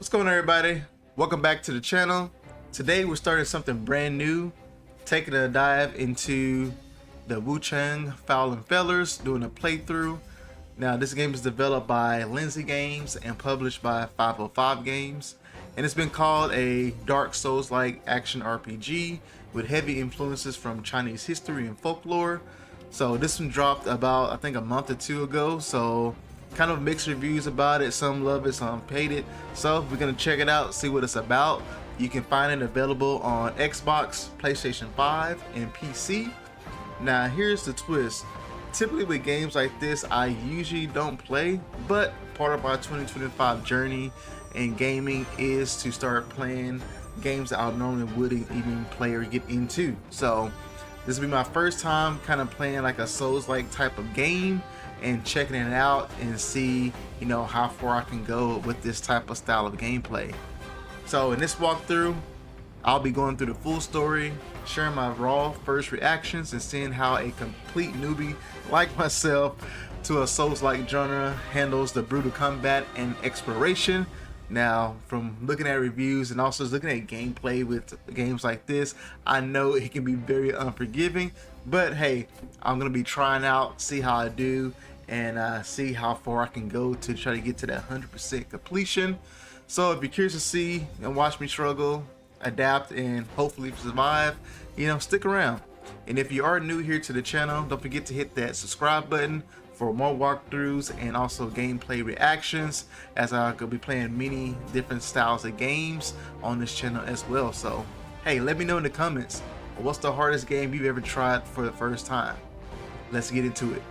What's going on, everybody? Welcome back to the channel. Today we're starting something brand new, taking a dive into the Wuchang Foul & Fellers, doing a playthrough. Now this game is developed by Lindsay Games and published by 505 Games, and it's been called a Dark Souls-like action RPG with heavy influences from Chinese history and folklore. So this one dropped about, I think, a month or two ago, so kind of mixed reviews about it. Some love it, some hate it. So we're gonna check it out, see what it's about. You can find it available on Xbox, PlayStation 5, and PC. Now here's the twist. Typically with games like this, I usually don't play, but part of my 2025 journey in gaming is to start playing games that I normally wouldn't even play or get into. So this will be my first time kind of playing like a Souls-like type of game and checking it out and see, you know, how far I can go with this type of style of gameplay. So in this walkthrough, I'll be going through the full story, sharing my raw first reactions, and seeing how a complete newbie like myself to a Souls-like genre handles the brutal combat and exploration. Now, from looking at reviews and also looking at gameplay with games like this, I know it can be very unforgiving, but hey, I'm gonna be trying out, see how I do, and see how far I can go to try to get to that 100% completion. So if you're curious to see and watch me struggle, adapt, and hopefully survive, you know, stick around. And if you are new here to the channel, don't forget to hit that subscribe button for more walkthroughs and also gameplay reactions, as I could be playing many different styles of games on this channel as well. So hey, let me know in the comments, what's the hardest game you've ever tried for the first time? Let's get into it.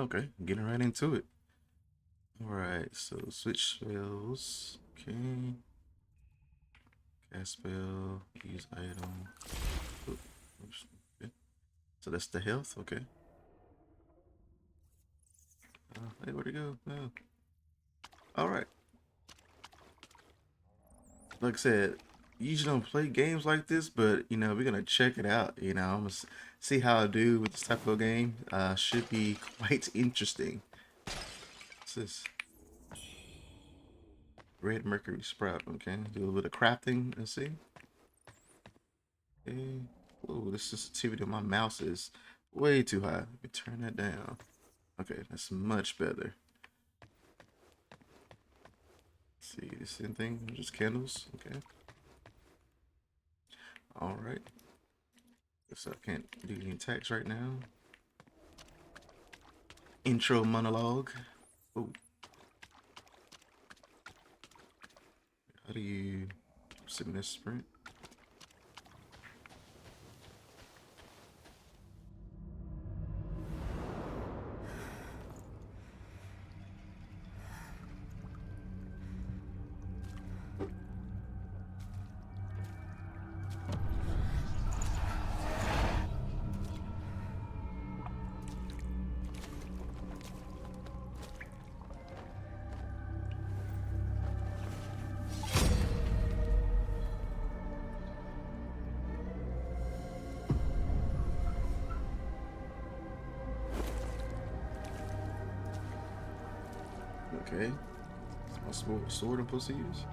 Okay, getting right into it. All right, so switch spells. Okay, cast spell, use item. Oops. Okay. So that's the health. Okay. Hey, where'd it go? Oh. All right. Like I said, usually don't play games like this, but you know, we're gonna check it out. You know, I'm gonna see how I do with this type of game. Should be quite interesting. What's this? Red mercury sprout. Okay, do a little bit of crafting and see. Okay. Whoa, the sensitivity of my mouse is way too high. Let me turn that down. Okay, that's much better. Let's see, the same thing, just candles. Okay. All right. Guess I can't do any attacks right now. Intro monologue. Oh. How do you submit a sprint? Okay. What's what sword I'm supposed to use?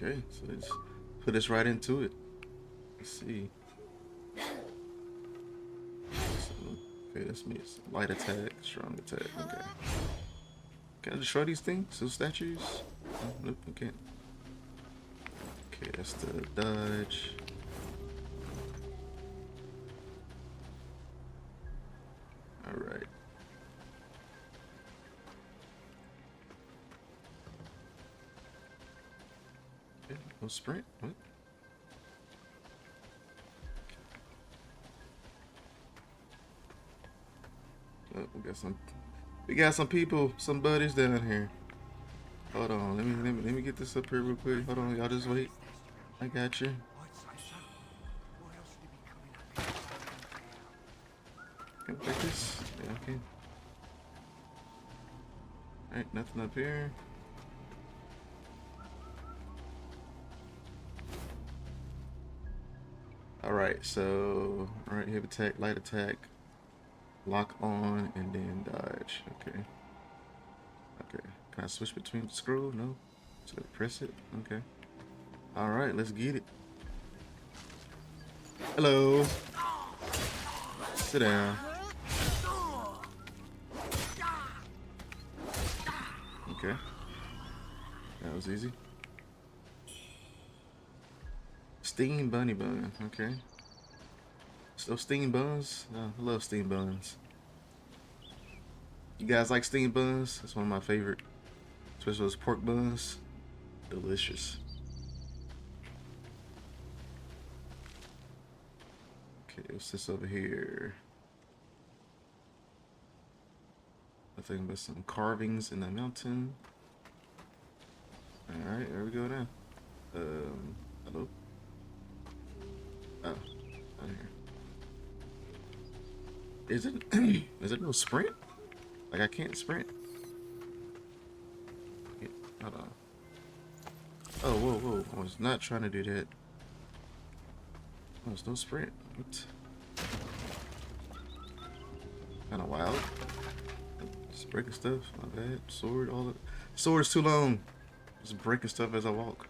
Okay, so let's put us right into it. Let's see. So, okay, that's me. It's light attack, strong attack. Okay. Can I destroy these things? Those statues? Oh, nope, I can't. Okay, that's the dodge. Alright. Okay, no sprint? What? Oh, we got some people, some buddies down here. Hold on, let me get this up here real quick. Hold on, y'all just wait. I got you. Can I take this? Yeah, okay. Alright, nothing up here. Alright, so alright, heavy attack, light attack, lock on, and then dodge. Okay. Okay. Can I switch between the scroll? No. So press it. Okay. Alright, let's get it. Hello. Sit down. Okay. That was easy. Steam bunny bun. Okay. So steam buns? Oh, I love steam buns. You guys like steam buns? That's one of my favorite. Especially those pork buns. Delicious. Okay, what's this over here? Nothing but some carvings in the mountain. Alright, there we go now. Hello? Oh, out here. Is it is it no sprint? Like I can't sprint? Yeah, hold on. Oh, whoa, whoa. I was not trying to do that. Oh, there's no sprint. What? Kinda wild. Just breaking stuff. My bad. Sword, all the sword's too long. Just breaking stuff as I walk.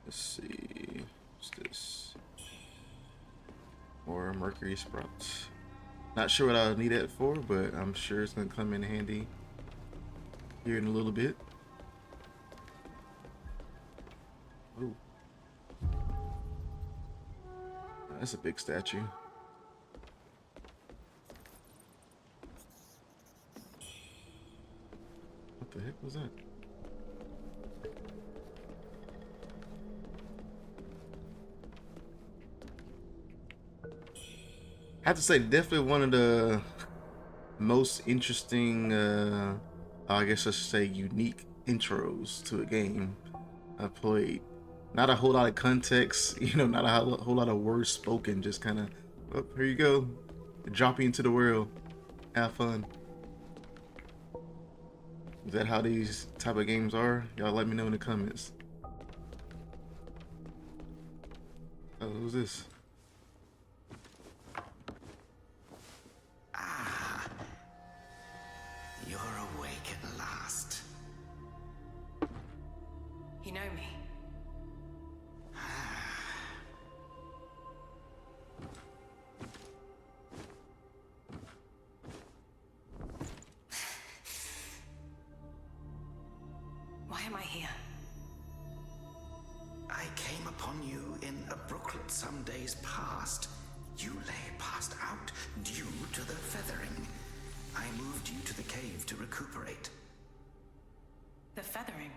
Let's see. What's this? More mercury sprouts. Not sure what I'll need that for, but I'm sure it's gonna come in handy here in a little bit. Oh, that's a big statue. What the heck was that? I have to say, definitely one of the most interesting, I guess I should say, unique intros to a game I've played. Not a whole lot of context, you know, not a whole lot of words spoken, just kind of, oh, here you go, drop you into the world, have fun. Is that how these type of games are? Y'all let me know in the comments. Oh, who's this? You're awake at last. You know me. Why am I here? I came upon you in a brooklet some days past. You lay passed out due to the feathering. I moved you to the cave to recuperate. The feathering.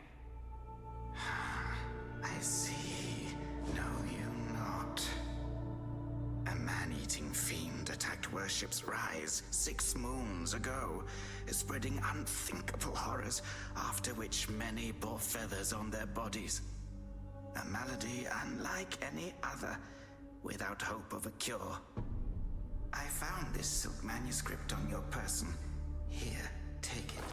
I see. Know you not. A man-eating fiend attacked Worship's Rise 6 moons ago, spreading unthinkable horrors, after which many bore feathers on their bodies. A malady unlike any other, without hope of a cure. I found this silk manuscript on your person. Here, take it.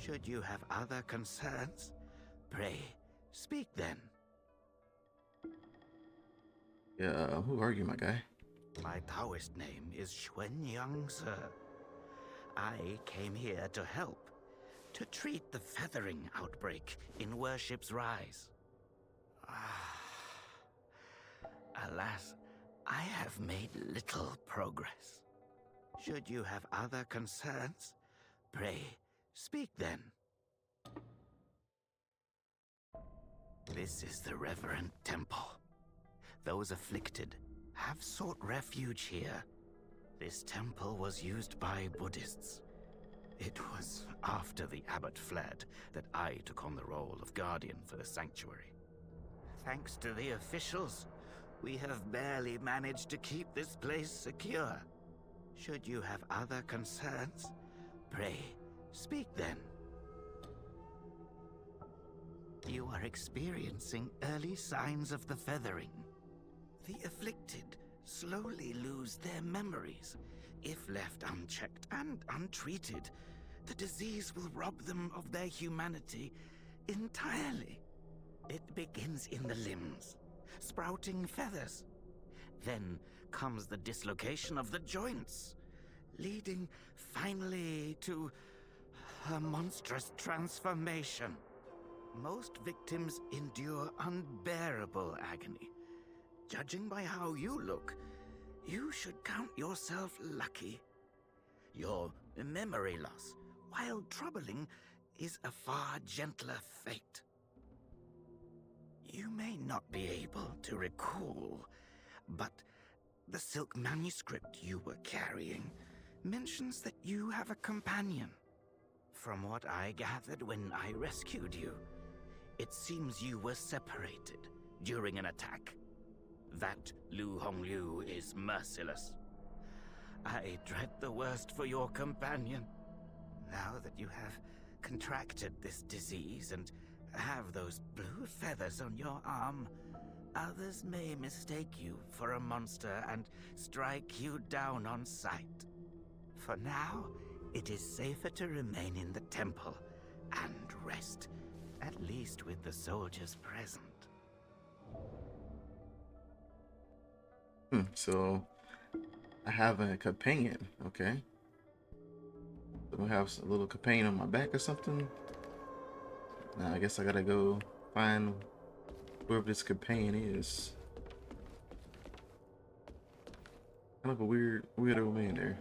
Should you have other concerns, pray, speak then. Yeah, who are you, my guy? My Taoist name is Xuanyang, sir. I came here to help, to treat the feathering outbreak in Worship's Rise. Alas, I have made little progress. Should you have other concerns, pray, speak then. This is the Reverend Temple. Those afflicted have sought refuge here. This temple was used by Buddhists. It was after the abbot fled that I took on the role of guardian for the sanctuary. Thanks to the officials, we have barely managed to keep this place secure. Should you have other concerns, pray, speak then. You are experiencing early signs of the feathering. The afflicted slowly lose their memories. If left unchecked and untreated, the disease will rob them of their humanity entirely. It begins in the limbs, sprouting feathers. Then comes the dislocation of the joints, leading finally to a monstrous transformation. Most victims endure unbearable agony. Judging by how you look, you should count yourself lucky. Your memory loss, while troubling, is a far gentler fate. You may not be able to recall, but the silk manuscript you were carrying mentions that you have a companion. From what I gathered when I rescued you, it seems you were separated during an attack. That Lu Hongliu is merciless. I dread the worst for your companion. Now that you have contracted this disease and have those blue feathers on your arm, others may mistake you for a monster and strike you down on sight. For now, it is safer to remain in the temple and rest, at least with the soldiers present. So I have a companion, okay? So I have a little companion on my back or something. Now I guess I gotta go find whoever this companion is. Kind of a weird old man there.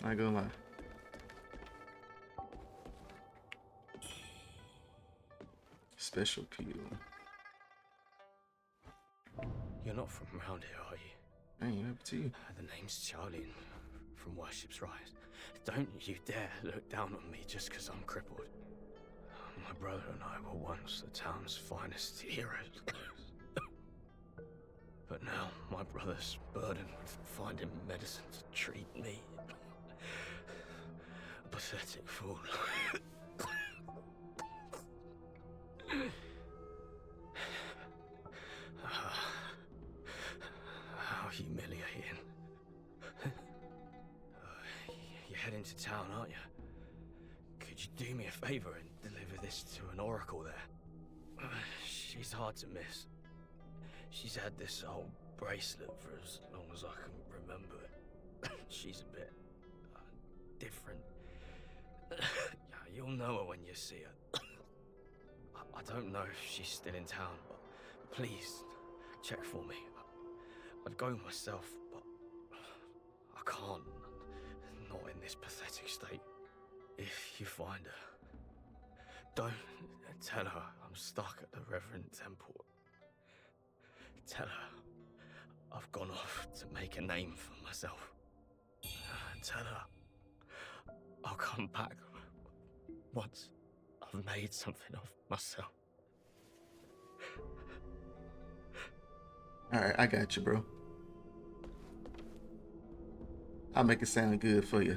Not gonna lie. Special peel. You're not from around here, are you? I ain't up to you. The name's Charlie from Worship's Rise. Don't you dare look down on me just because I'm crippled. My brother and I were once the town's finest heroes. But now my brother's burdened with finding medicine to treat me. A pathetic fool. How humiliating. You're heading to town, aren't you? Could you do me a favor and deliver this to an oracle there? She's hard to miss. She's had this old bracelet for as long as I can remember it. She's a bit different. You'll know her when you see her. I don't know if she's still in town, but please check for me. I'd go myself, but I can't. Not in this pathetic state. If you find her, don't tell her I'm stuck at the Reverend Temple. Tell her I've gone off to make a name for myself. Tell her I'll come back once I've made something of myself. Alright, I got you, bro. I'll make it sound good for you.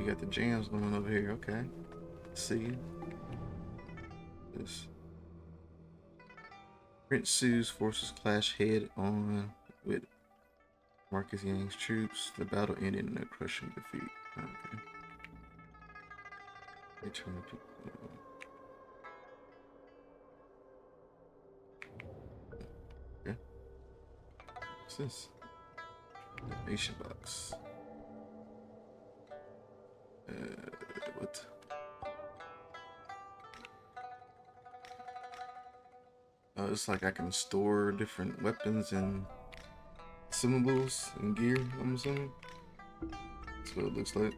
you got the jams going on over here. Okay. See this. Prince Su's forces clash head on with Marcus Yang's troops. The battle ended in a crushing defeat. Okay. They turn the people. Okay. What's this? Donation box. What? Oh, it's like I can store different weapons and consumables and gear, I'm assuming. That's what it looks like.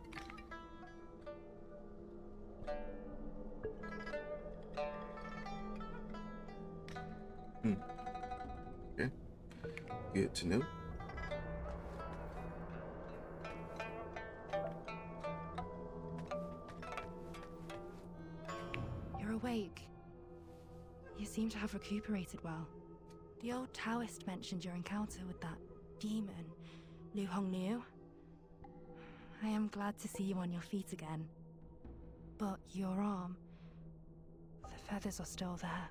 Okay. Good to know. You're awake. You seem to have recuperated well. The old Taoist mentioned your encounter with that demon, Wuchang Liu. I am glad to see you on your feet again. But your arm, the feathers are still there.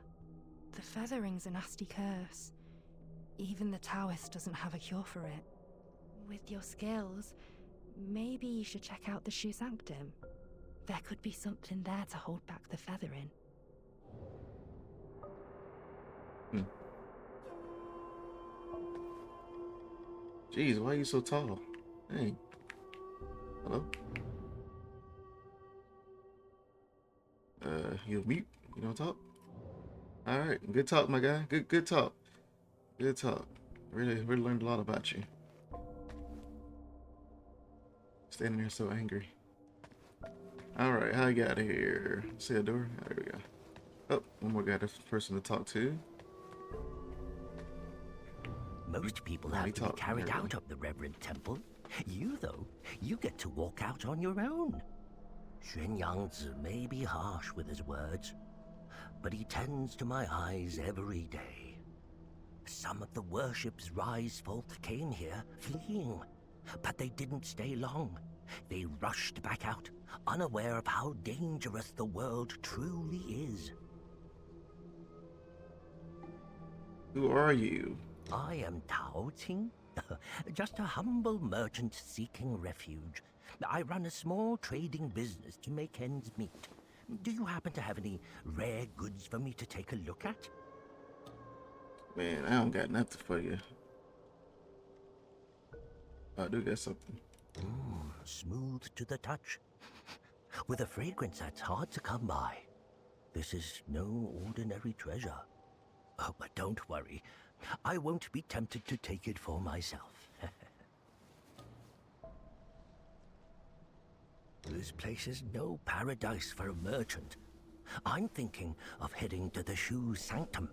The feathering's a nasty curse. Even the Taoist doesn't have a cure for it. With your skills, maybe you should check out the Shu Sanctum. There could be something there to hold back the feathering. Jeez, why are you so tall? Hey. Hello? You mute? You don't talk? Alright, good talk, my guy. Good talk. Good talk. Really learned a lot about you. Standing there so angry. Alright, how you got here? See a door? There we go. Oh, one more guy, this person to talk to. Most people Let me have to be talk. carried There we out go. of the Reverend Temple. You, though, you get to walk out on your own. Xuan Yangzi may be harsh with his words, but he tends to my eyes every day. Some of the worship's rise folk came here fleeing, but they didn't stay long. They rushed back out, unaware of how dangerous the world truly is. Who are you? I am Tao Ting, just a humble merchant seeking refuge. I run a small trading business to make ends meet. Do you happen to have any rare goods for me to take a look at? Man, I don't got nothing for you. I do got something. Smooth to the touch, with a fragrance that's hard to come by. This is no ordinary treasure. Oh, but don't worry, I won't be tempted to take it for myself. This place is no paradise for a merchant. I'm thinking of heading to the Shu Sanctum.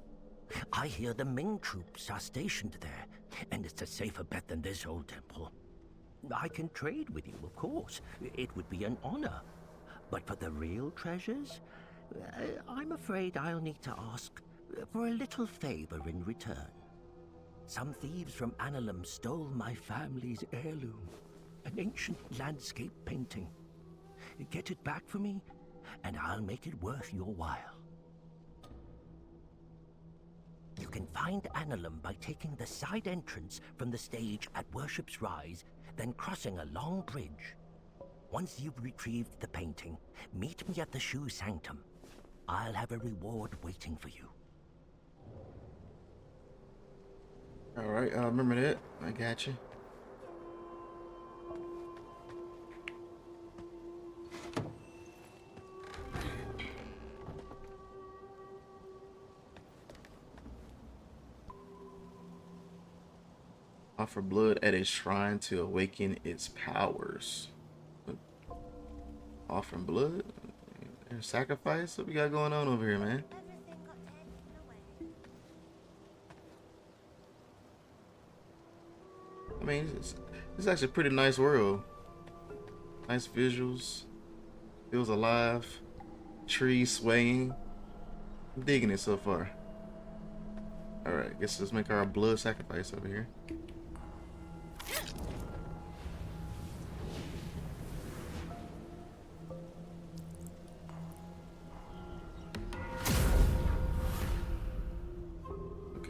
I hear the Ming troops are stationed there, and it's a safer bet than this old temple. I can trade with you, of course. It would be an honor. But for the real treasures, I'm afraid I'll need to ask for a little favor in return. Some thieves from Annalum stole my family's heirloom, an ancient landscape painting. Get it back for me, and I'll make it worth your while. You can find Annalum by taking the side entrance from the stage at Worship's Rise, then crossing a long bridge. Once you've retrieved the painting, meet me at the Shu Sanctum. I'll have a reward waiting for you. Alright, I remember that. I got you. Offer blood at a shrine to awaken its powers. Offering blood? Sacrifice? What we got going on over here, man? I mean, it's actually a pretty nice world. Nice visuals. Feels alive. Trees swaying. I'm digging it so far. Alright, guess let's make our blood sacrifice over here.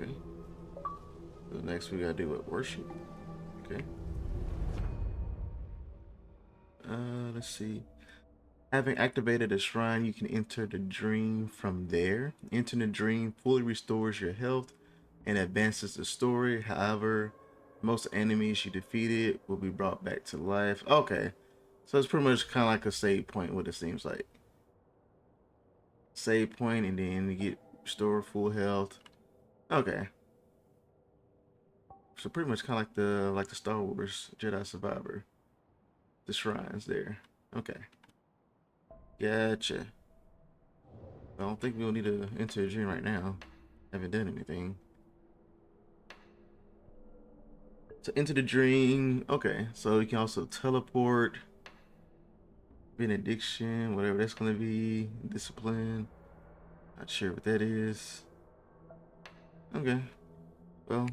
Okay. So next we gotta do what? Worship. Okay. Let's see. Having activated a shrine, you can enter the dream from there. Entering the dream fully restores your health and advances the story. However, most enemies you defeated will be brought back to life. Okay. So it's pretty much kind of like a save point, what it seems like. Save point, and then you get restore full health. Okay. So pretty much kind of like the Star Wars Jedi Survivor. The shrines there. Okay. Gotcha. I don't think we'll need to enter a dream right now. Haven't done anything. So enter the dream. Okay, so you can also teleport. Benediction, whatever that's gonna be. Discipline. Not sure what that is. Okay. Well,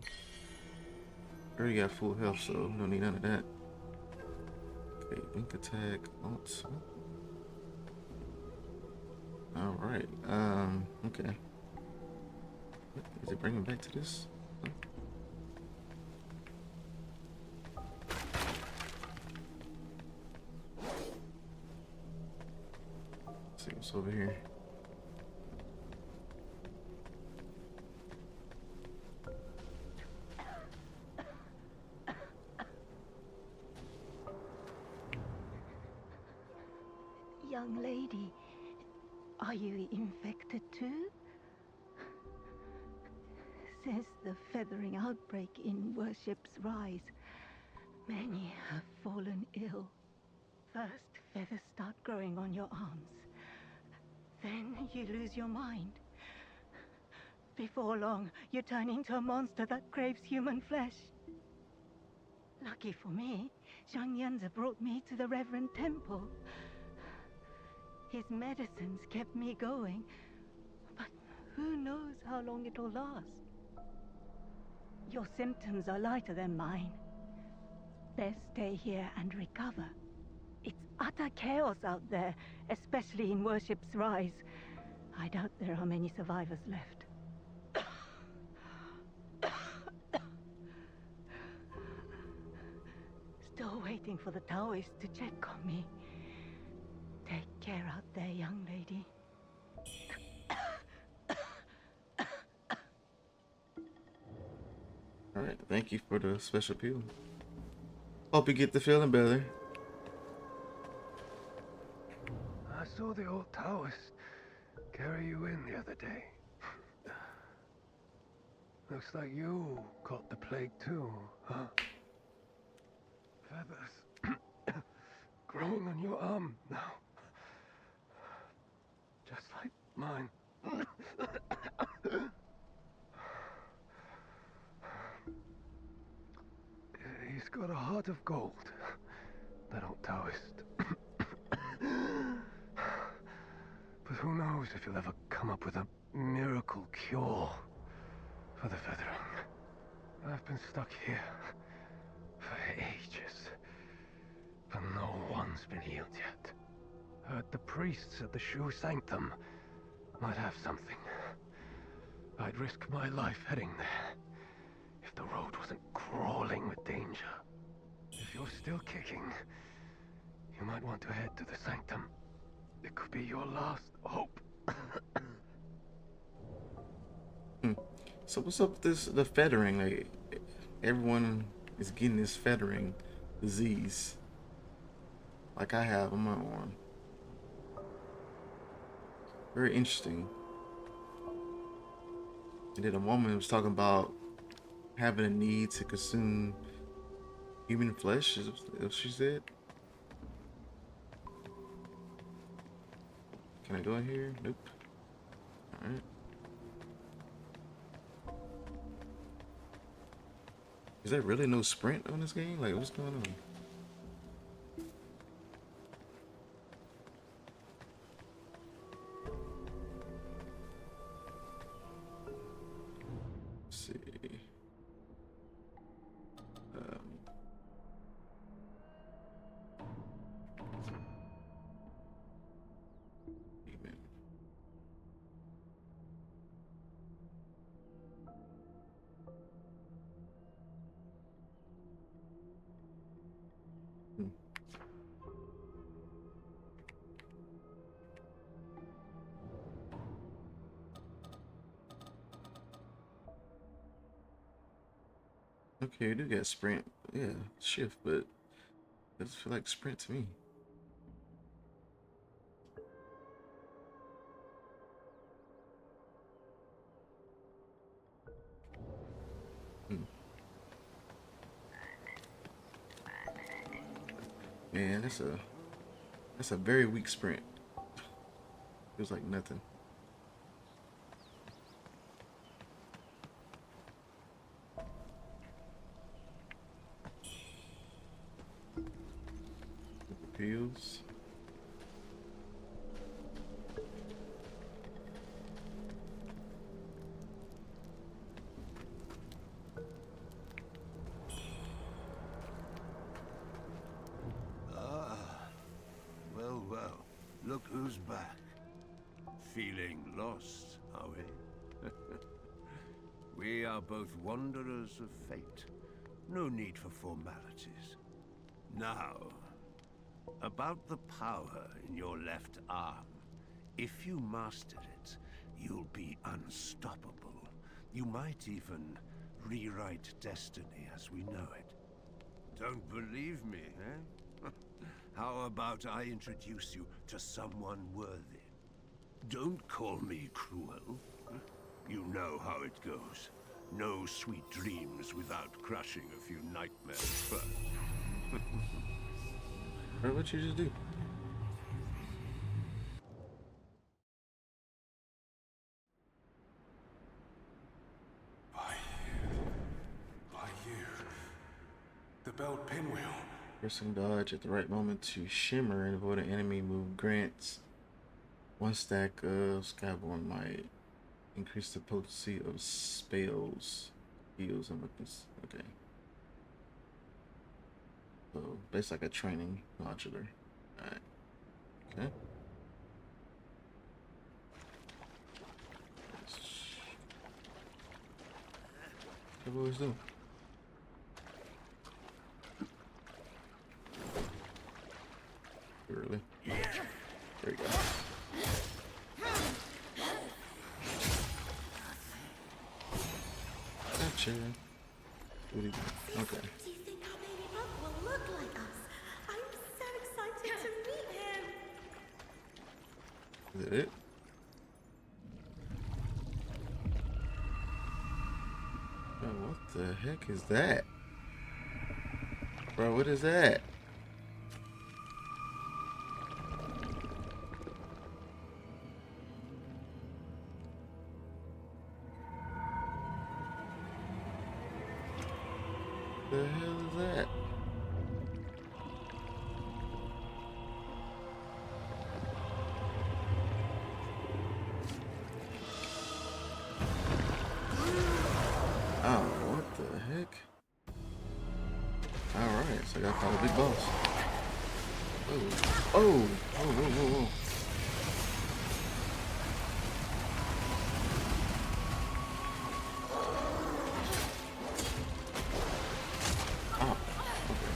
I already got full health, so don't need none of that. Okay, blink attack, alt. Alright. Okay. Is it bringing back to this? Huh? Let's see what's over here. Young lady, are you infected too? Since the feathering outbreak in Worship's Rise, many have fallen ill. First, feathers start growing on your arms. Then you lose your mind. Before long, you turn into a monster that craves human flesh. Lucky for me, Zhang Yanzi brought me to the Reverend Temple. His medicines kept me going, but who knows how long it'll last. Your symptoms are lighter than mine. Best stay here and recover. It's utter chaos out there, especially in Worship's Rise. I doubt there are many survivors left. Still waiting for the Taoists to check on me. Take care out there, young lady. Alright, thank you for the special appeal. Hope you get the feeling better. I saw the old Taoist carry you in the other day. Looks like you caught the plague too, huh? Feathers growing on your arm now. Just like mine. He's got a heart of gold, that old Taoist. But who knows if he'll ever come up with a miracle cure for the feathering. I've been stuck here for ages, but no one's been healed yet. Heard the priests at the Shu Sanctum might have something. I'd risk my life heading there if the road wasn't crawling with danger. If you're still kicking, you might want to head to the Sanctum. It could be your last hope. So what's up with this, the feathering? Like, everyone is getting this feathering disease. Like I have on my arm. Very interesting. And then a woman was talking about having a need to consume human flesh, is what she said. Can I go in here? Nope. Alright. Is there really no sprint on this game? Like, what's going on? Let's see. Amen. Okay, you do get sprint. Yeah, shift, but it doesn't feel like sprint to me. Hmm. Man, that's a very weak sprint. Feels like nothing. Pills. Well, well, look who's back. Feeling lost, are we? We are both wanderers of fate. No need for formalities. Now, about the power in your left arm. If you master it, you'll be unstoppable. You might even rewrite destiny as we know it. Don't believe me, eh? How about I introduce you to someone worthy? Don't call me cruel. You know how it goes. No sweet dreams without crushing a few nightmares first. Bro, what you just do? By you. The belt pinwheel. Pressing dodge at the right moment to shimmer and avoid an enemy move grants one stack of Skyborn might. Increase the potency of spells, heals, and weapons. Okay. So, basically like a training modular. Alright. Okay. What do boys do? Really? There you go. Gotcha. What do you do? Okay. Do you think our baby brother will look like us? I'm so excited to meet him. Is that it? Oh, what the heck is that? Bro, what is that? The hell is that? Oh, what the heck? Alright, so I gotta find a big boss. Oh. Oh! Whoa, whoa, whoa, whoa. Oh, okay.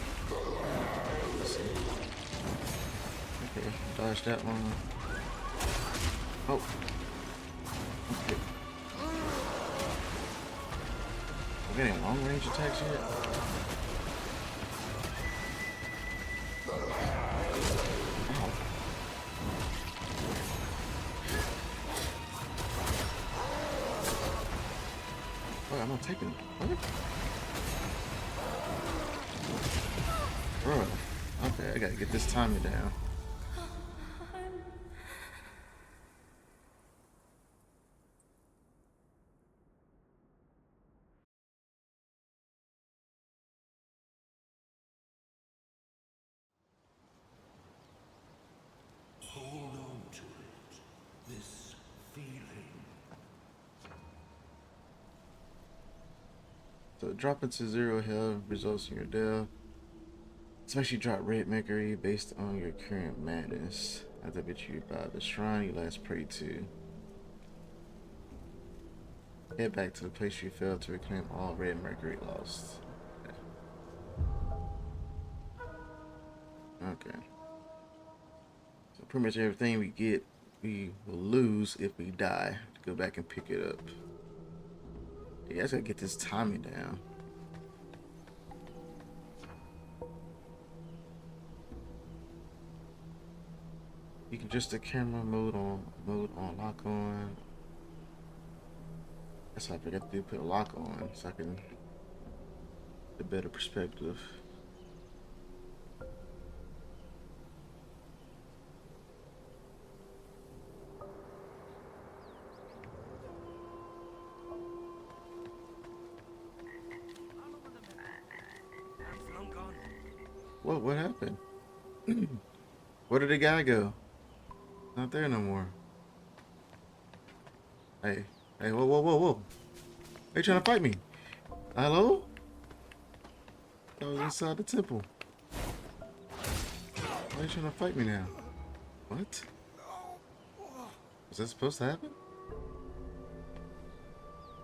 Let's see. Okay, dodge that one. Oh. Okay. We're getting long range attacks yet? I'm not taking it. What? Bro. Okay, I gotta get this timer down. Hold on to it. This feeling. So dropping to 0 health results in your death. Especially drop red mercury based on your current madness. After bit you by the shrine you last prayed to. Head back to the place you failed to reclaim all red mercury lost. Okay. So pretty much everything we get, we will lose if we die. Go back and pick it up. Yeah, I just gotta get this timing down. Just the camera mode on lock on. Guess I forgot to put a lock on so I can get a better perspective. What happened? Where did the guy go? Not there no more. Hey, whoa. They trying to fight me. Hello? I was inside the temple. Why are you trying to fight me now? What? Was that supposed to happen?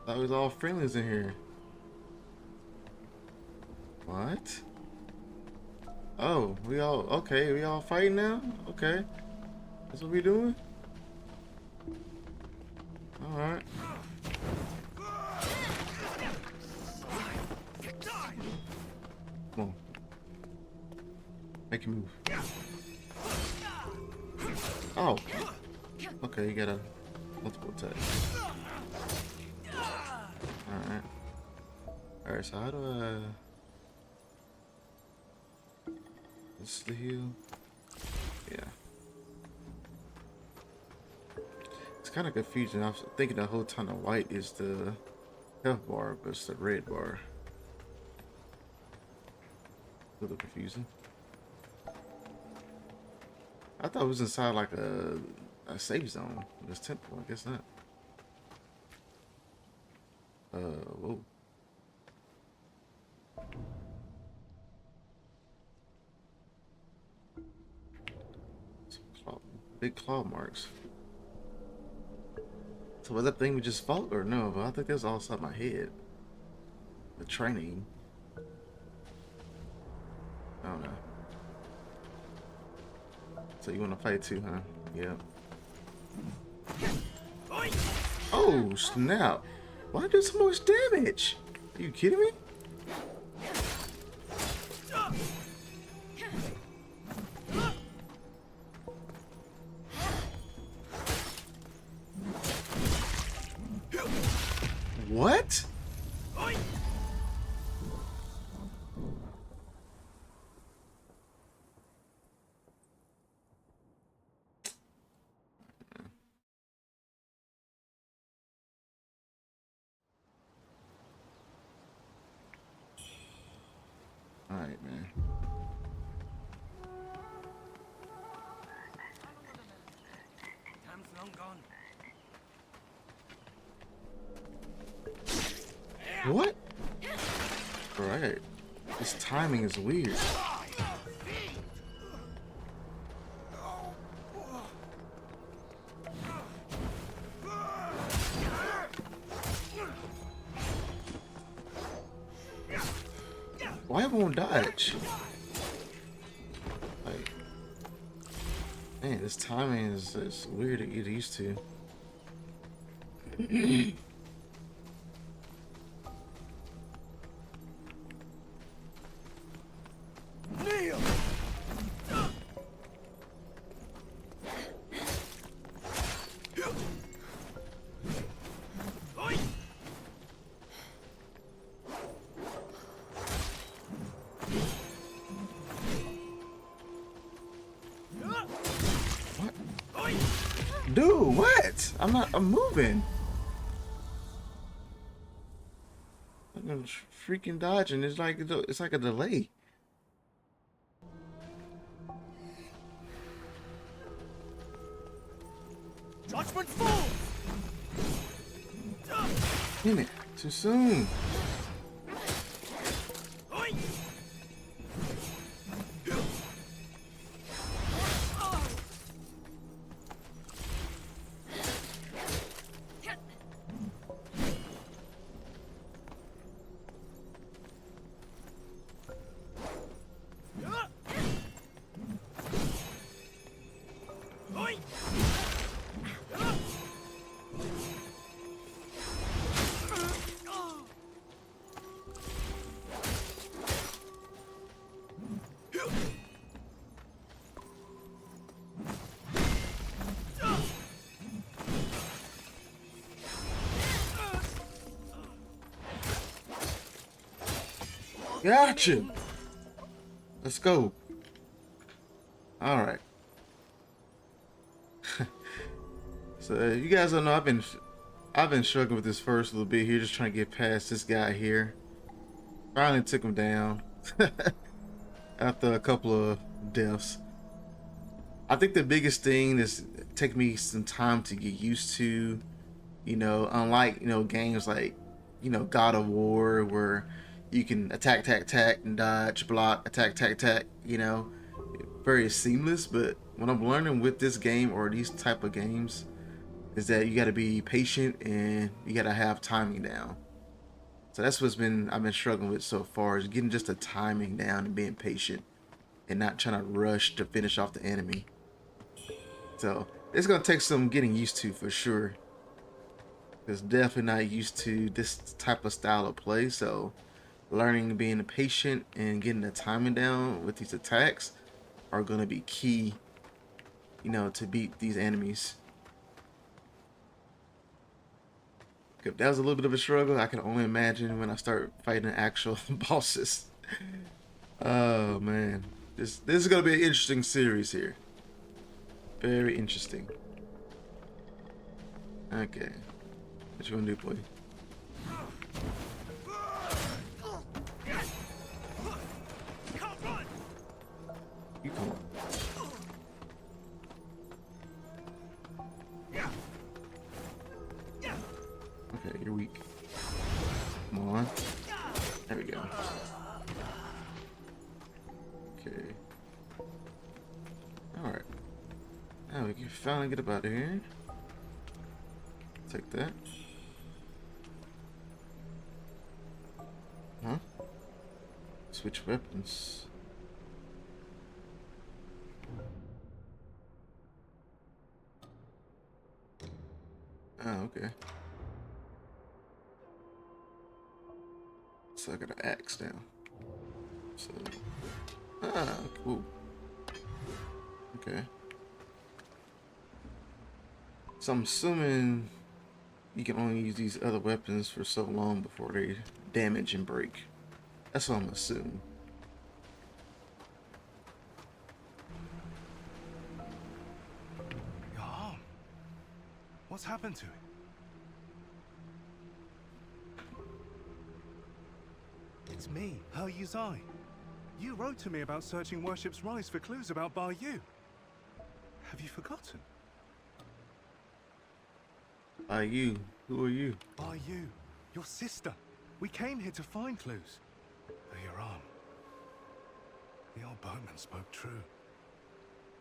Thought we was all friendlies in here. What? Oh, we all fighting now? Okay. That's what we doing? Alright. Come on. Make him move. Oh. Okay, you got a multiple attack. Alright. Alright, so how do I... This is the heal. Yeah. It's kind of confusing. I was thinking the whole time the white is the health bar, but it's the red bar. A little confusing. I thought it was inside like a safe zone. This temple, I guess not. Whoa. Big claw marks. So was that thing we just fought or no? But I think that's all inside my head. The training. I don't know. So you want to fight too, huh? Yep. Oh snap! Why I do so much damage? Are you kidding me? What? All right, man. Time's long gone. What? Alright. This timing is weird. Why won't dodge? Like, man, this timing is weird to get used to. Dude, what? I'm moving. I'm freaking dodging. It's like a delay. Judgment falls. Damn it, too soon. Gotcha. Let's go. All right. So you guys don't know I've been struggling with this first little bit here, just trying to get past this guy here. Finally took him down after a couple of deaths. I think the biggest thing is take me some time to get used to, you know, unlike, you know, games like, you know, God of War, where you can attack, and dodge, block, attack, you know, very seamless. But what I'm learning with this game or these type of games is that you got to be patient and you got to have timing down. So that's what's I've been struggling with so far, is getting just the timing down and being patient and not trying to rush to finish off the enemy. So it's gonna take some getting used to for sure. It's definitely not used to this type of style of play. So learning being patient and getting the timing down with these attacks are gonna be key, you know, to beat these enemies. If that was a little bit of a struggle, I can only imagine when I start fighting actual bosses. Oh man, this is gonna be an interesting series here. Very interesting. Okay, what you gonna do, boy? You come on. Okay, you're weak. Come on. There we go. Okay. Alright. Now we can finally get up out of here. Take that. Huh? Switch weapons. Oh, okay. So I got an axe now. So, cool. Okay. So I'm assuming you can only use these other weapons for so long before they damage and break. That's what I'm assuming. Your arm. What's happened to it? It's me, He Yuzai. You wrote to me about searching Worship's Rise for clues about Bar Yu. Have you forgotten? Bar Yu? Who are you? Bar Yu, your sister. We came here to find clues. For your arm. The old boatman spoke true.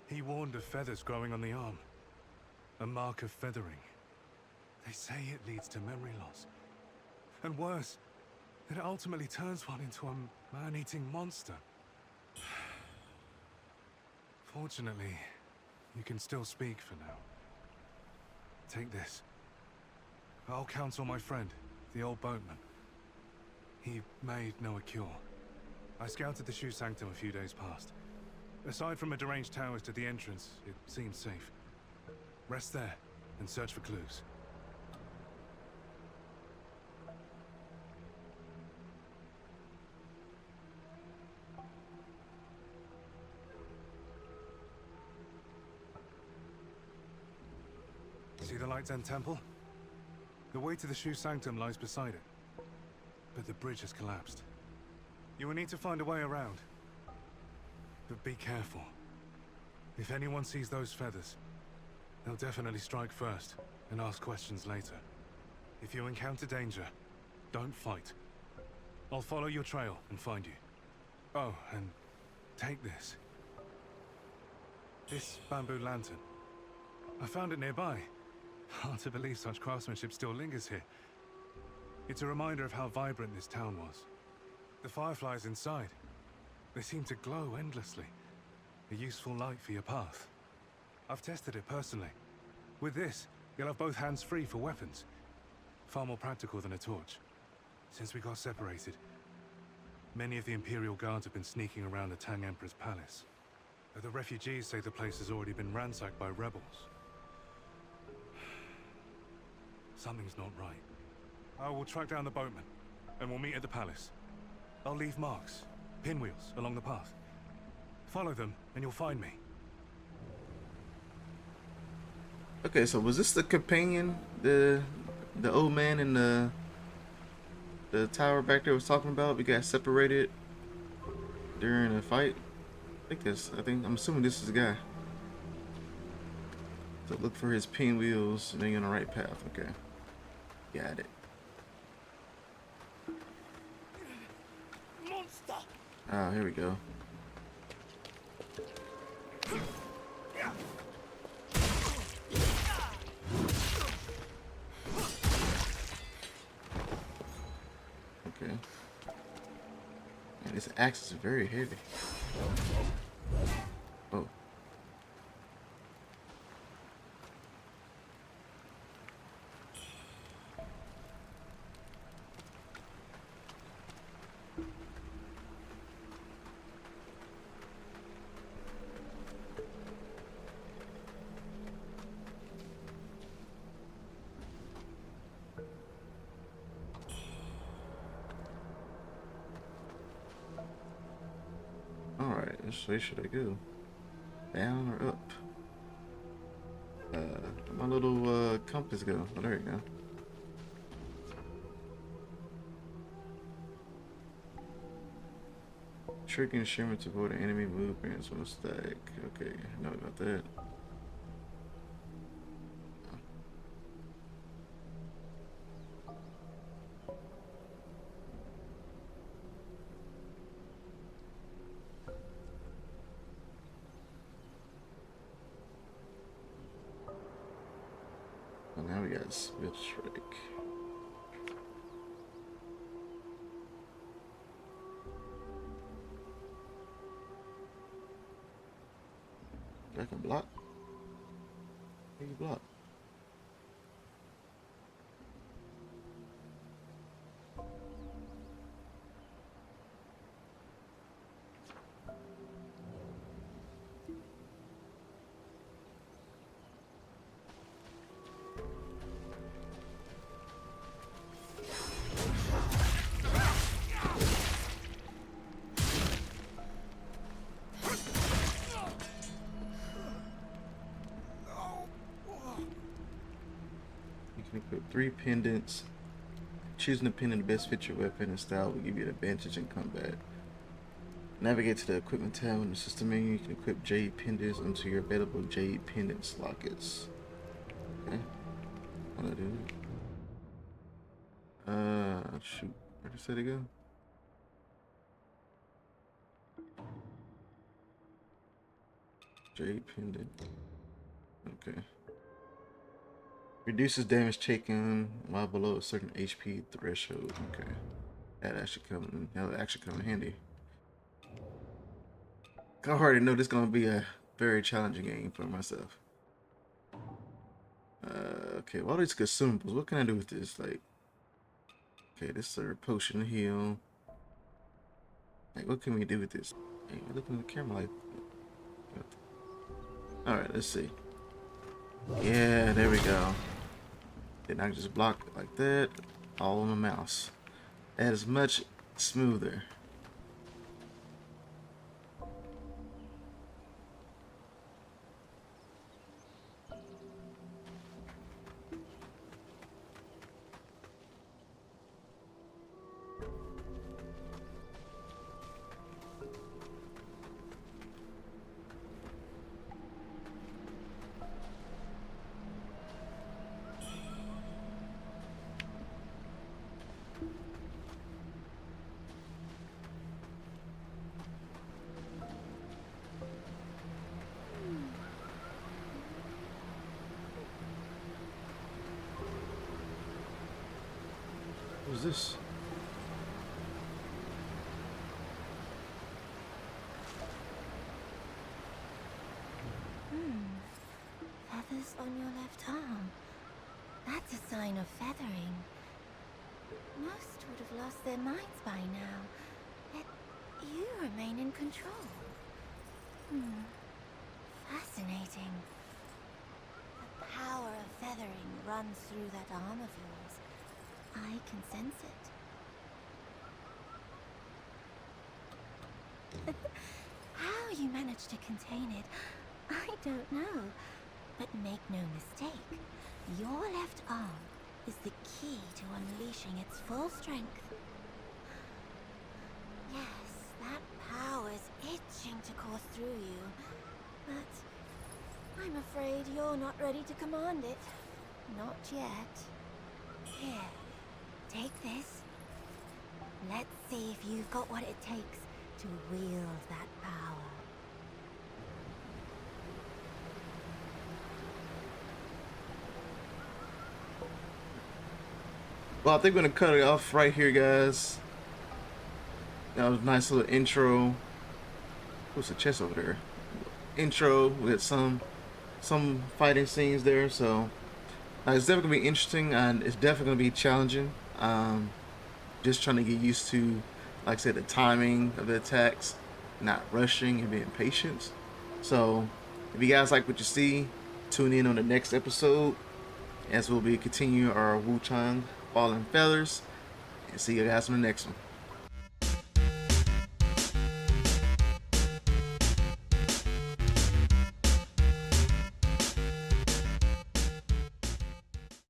He warned of feathers growing on the arm. A mark of feathering. They say it leads to memory loss. And worse, that it ultimately turns one into a man-eating monster. Fortunately, you can still speak for now. Take this. I'll counsel my friend, the old boatman. He may know a cure. I scouted the Shu Sanctum a few days past. Aside from a deranged towers to the entrance, it seems safe. Rest there and search for clues. See the Light Zen Temple? The way to the Shu Sanctum lies beside it. But the bridge has collapsed. You will need to find a way around. But be careful. If anyone sees those feathers, they'll definitely strike first and ask questions later. If you encounter danger, don't fight. I'll follow your trail and find you. Oh, and take this. This bamboo lantern. I found it nearby. Hard to believe such craftsmanship still lingers here. It's a reminder of how vibrant this town was. The fireflies inside, they seem to glow endlessly. A useful light for your path. I've tested it personally. With this, you'll have both hands free for weapons. Far more practical than a torch. Since we got separated, many of the Imperial Guards have been sneaking around the Tang Emperor's palace. But the refugees say the place has already been ransacked by rebels. Something's not right. I will track down the boatman, and we'll meet at the palace. I'll leave marks, pinwheels, along the path. Follow them, and you'll find me. Okay, so was this the companion, the old man in the tower back there was talking about? We got separated during a fight. I'm assuming this is the guy. So look for his pinwheels, and then you're on the right path. Okay, got it. Monster! Oh, here we go. Okay. Man, this axe is very heavy. Oh. Alright, which way should I go? Down or up? My little compass go? Oh, there you go. Tricking Shimmer to avoid enemy movements on a stack. Okay, I know about that. Well, now we got switch trick. I can block. How you block? You can equip 3 pendants. Choosing a pendant that best fits your weapon and style will give you an advantage in combat. Navigate to the equipment tab in the system menu. You can equip jade pendants onto your available jade pendant slockets. Okay. How do I do that? Shoot. Where did I say to go? Jade pendant. Okay. Reduces damage taken while below a certain HP threshold. Okay. That'll actually come in handy. I already know this is gonna be a very challenging game for myself. Okay, well, all these consumables. What can I do with this? Like, okay, this is a potion to heal. Like, what can we do with this? Hey, look at the camera like. Alright, let's see. Yeah, there we go. Then I can just block it like that, all on the mouse. That is much smoother. What is this? Feathers on your left arm. That's a sign of feathering. Most would have lost their minds by now. Yet you remain in control. Fascinating. The power of feathering runs through that arm of yours. I can sense it. How you managed to contain it, I don't know. But make no mistake, your left arm is the key to unleashing its full strength. Yes, that power's itching to course through you, but I'm afraid you're not ready to command it. Not yet. Here, take this. Let's see if you've got what it takes to wield that power. Well, I think we're gonna cut it off right here, guys. That was a nice little intro. What's the chest over there? Intro with some fighting scenes there. So it's definitely gonna be interesting, and it's definitely gonna be challenging. Just trying to get used to, like I said, the timing of the attacks, not rushing and being patient. So if you guys like what you see, tune in on the next episode as we'll be continuing our Wuchang Fallen Feathers, and see you guys on the next one.